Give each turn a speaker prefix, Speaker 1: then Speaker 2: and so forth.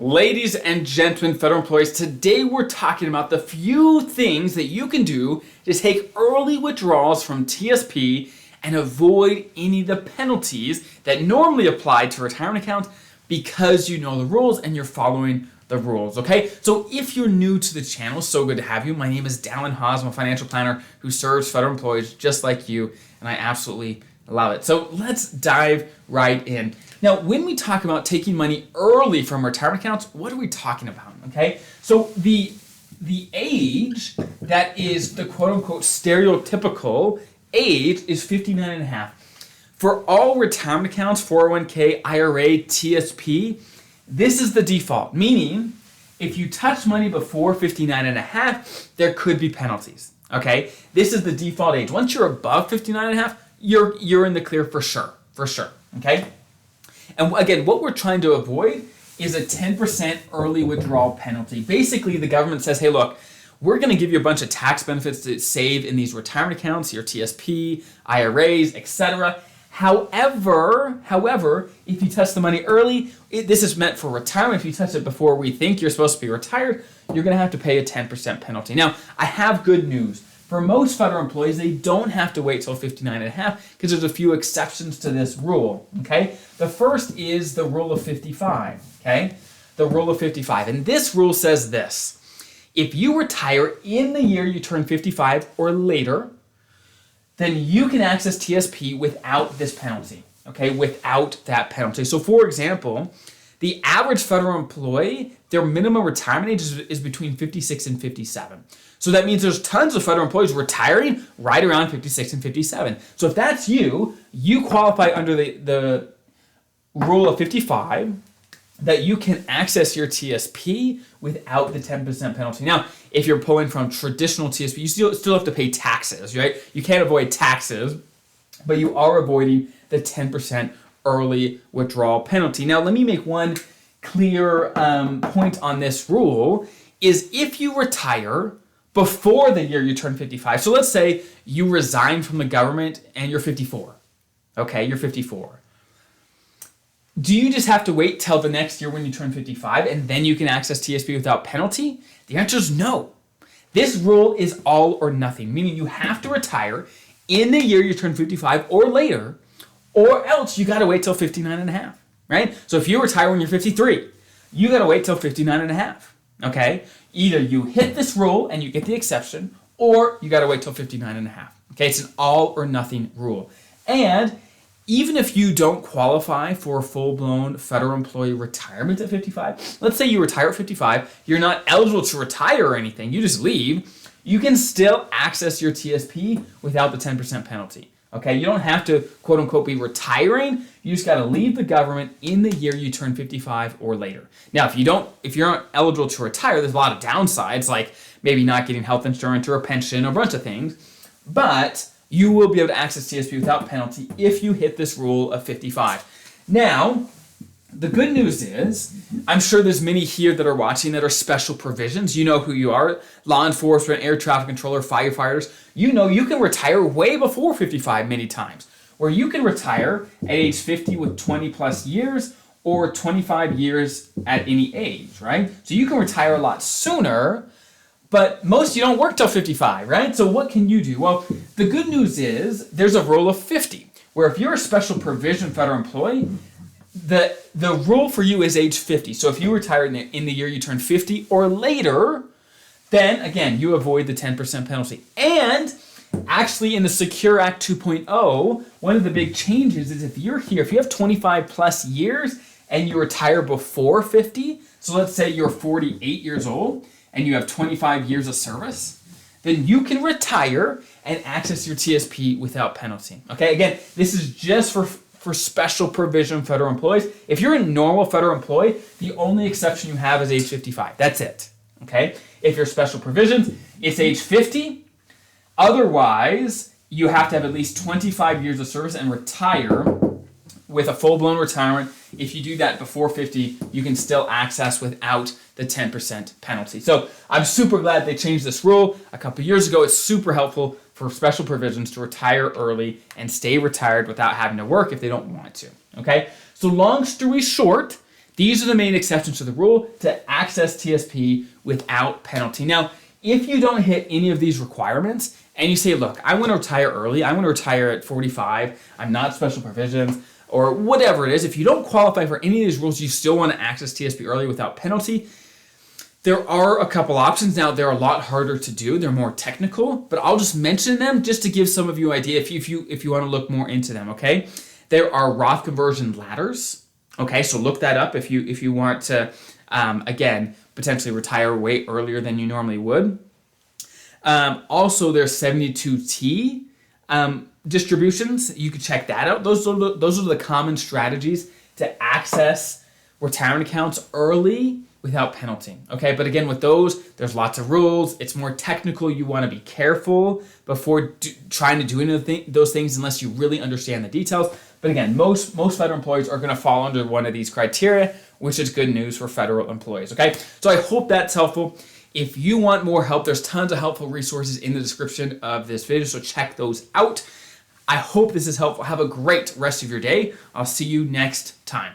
Speaker 1: Ladies and gentlemen, federal employees, today we're talking about the few things that you can do to take early withdrawals from TSP and avoid any of the penalties that normally apply to retirement accounts because you know the rules and you're following the rules, okay? So if you're new to the channel, so good to have you. My name is Dallin Haas. I'm a financial planner who serves federal employees just like you, and I absolutely love it. So let's dive right in. Now, when we talk about taking money early from retirement accounts, what are we talking about, okay? So the age that is the quote-unquote stereotypical age is 59 and a half. For all retirement accounts, 401k, IRA, TSP, this is the default, meaning if you touch money before 59 and a half, there could be penalties, okay? This is the default age. Once you're above 59 and a half, you're in the clear for sure, okay? And again, what we're trying to avoid is a 10% early withdrawal penalty. Basically, the government says, hey, look, we're going to give you a bunch of tax benefits to save in these retirement accounts, your TSP, IRAs, etc. However, if you touch the money early, this is meant for retirement. If you touch it before we think you're supposed to be retired, you're going to have to pay a 10% penalty. Now, I have good news. For most federal employees, they don't have to wait till 59 and a half because there's a few exceptions to this rule, okay? The first is the rule of 55, okay? The rule of 55. And this rule says this: if you retire in the year you turn 55 or later, then you can access TSP without this penalty, okay? Without that penalty. So for example, the average federal employee, their minimum retirement age is between 56 and 57. So that means there's tons of federal employees retiring right around 56 and 57. So if that's you, you qualify under the rule of 55 that you can access your TSP without the 10% penalty. Now, if you're pulling from traditional TSP, you still have to pay taxes, right? You can't avoid taxes, but you are avoiding the 10% early withdrawal penalty. Now, let me make one clear point on this rule is if you retire before the year you turn 55. So let's say you resign from the government and you're 54. Okay, you're 54. Do you just have to wait till the next year when you turn 55 and then you can access TSP without penalty? The answer is no. This rule is all or nothing, meaning you have to retire in the year you turn 55 or later, or else you got to wait till 59 and a half, right? So if you retire when you're 53, you got to wait till 59 and a half, okay? Either you hit this rule and you get the exception, or you got to wait till 59 and a half, okay? It's an all or nothing rule. And even if you don't qualify for a full-blown federal employee retirement at 55, let's say you retire at 55, you're not eligible to retire or anything, you just leave, you can still access your TSP without the 10% penalty. Okay, you don't have to quote unquote be retiring. You just got to leave the government in the year you turn 55 or later. Now, if you're not eligible to retire, there's a lot of downsides, like maybe not getting health insurance or a pension or a bunch of things. But you will be able to access TSP without penalty if you hit this rule of 55. Now, the good news is, I'm sure there's many here that are watching that are special provisions. You know who you are: law enforcement, air traffic controller, firefighters. You know you can retire way before 55 many times, where you can retire at age 50 with 20 plus years or 25 years at any age, right? So you can retire a lot sooner, but most you don't work till 55, right? So what can you do? Well, the good news is there's a rule of 50, where if you're a special provision federal employee, the rule for you is age 50. So if you retire in the year you turn 50 or later, then again, you avoid the 10% penalty. And actually in the Secure Act 2.0, one of the big changes is if you're here, if you have 25 plus years and you retire before 50, so let's say you're 48 years old and you have 25 years of service, then you can retire and access your TSP without penalty. Okay, again, this is just for special provision federal employees. If you're a normal federal employee, the only exception you have is age 55. That's it, okay? If you're special provisions, it's age 50. Otherwise, you have to have at least 25 years of service and retire with a full-blown retirement. If you do that before 50, you can still access without the 10% penalty. So I'm super glad they changed this rule a couple years ago. It's super helpful for special provisions to retire early and stay retired without having to work if they don't want to, okay? So long story short, These are the main exceptions to the rule to access TSP without penalty. Now, if you don't hit any of these requirements and you say, look, I want to retire early, I want to retire at 45, I'm not special provisions, or whatever it is, if you don't qualify for any of these rules, you still want to access TSP early without penalty, there are a couple options. Now, they're a lot harder to do. They're more technical, but I'll just mention them just to give some of you an idea if you want to look more into them, okay? There are Roth conversion ladders. Okay, so look that up if you want to, again, potentially retire way earlier than you normally would. Also, there's 72T distributions. You can check that out. Those are the common strategies to access retirement accounts early without penalty. Okay, but again, with those, there's lots of rules. It's more technical. You want to be careful before trying to do any of those things unless you really understand the details. But again, most federal employees are going to fall under one of these criteria, which is good news for federal employees, okay? So I hope that's helpful. If you want more help, there's tons of helpful resources in the description of this video, so check those out. I hope this is helpful. Have a great rest of your day. I'll see you next time.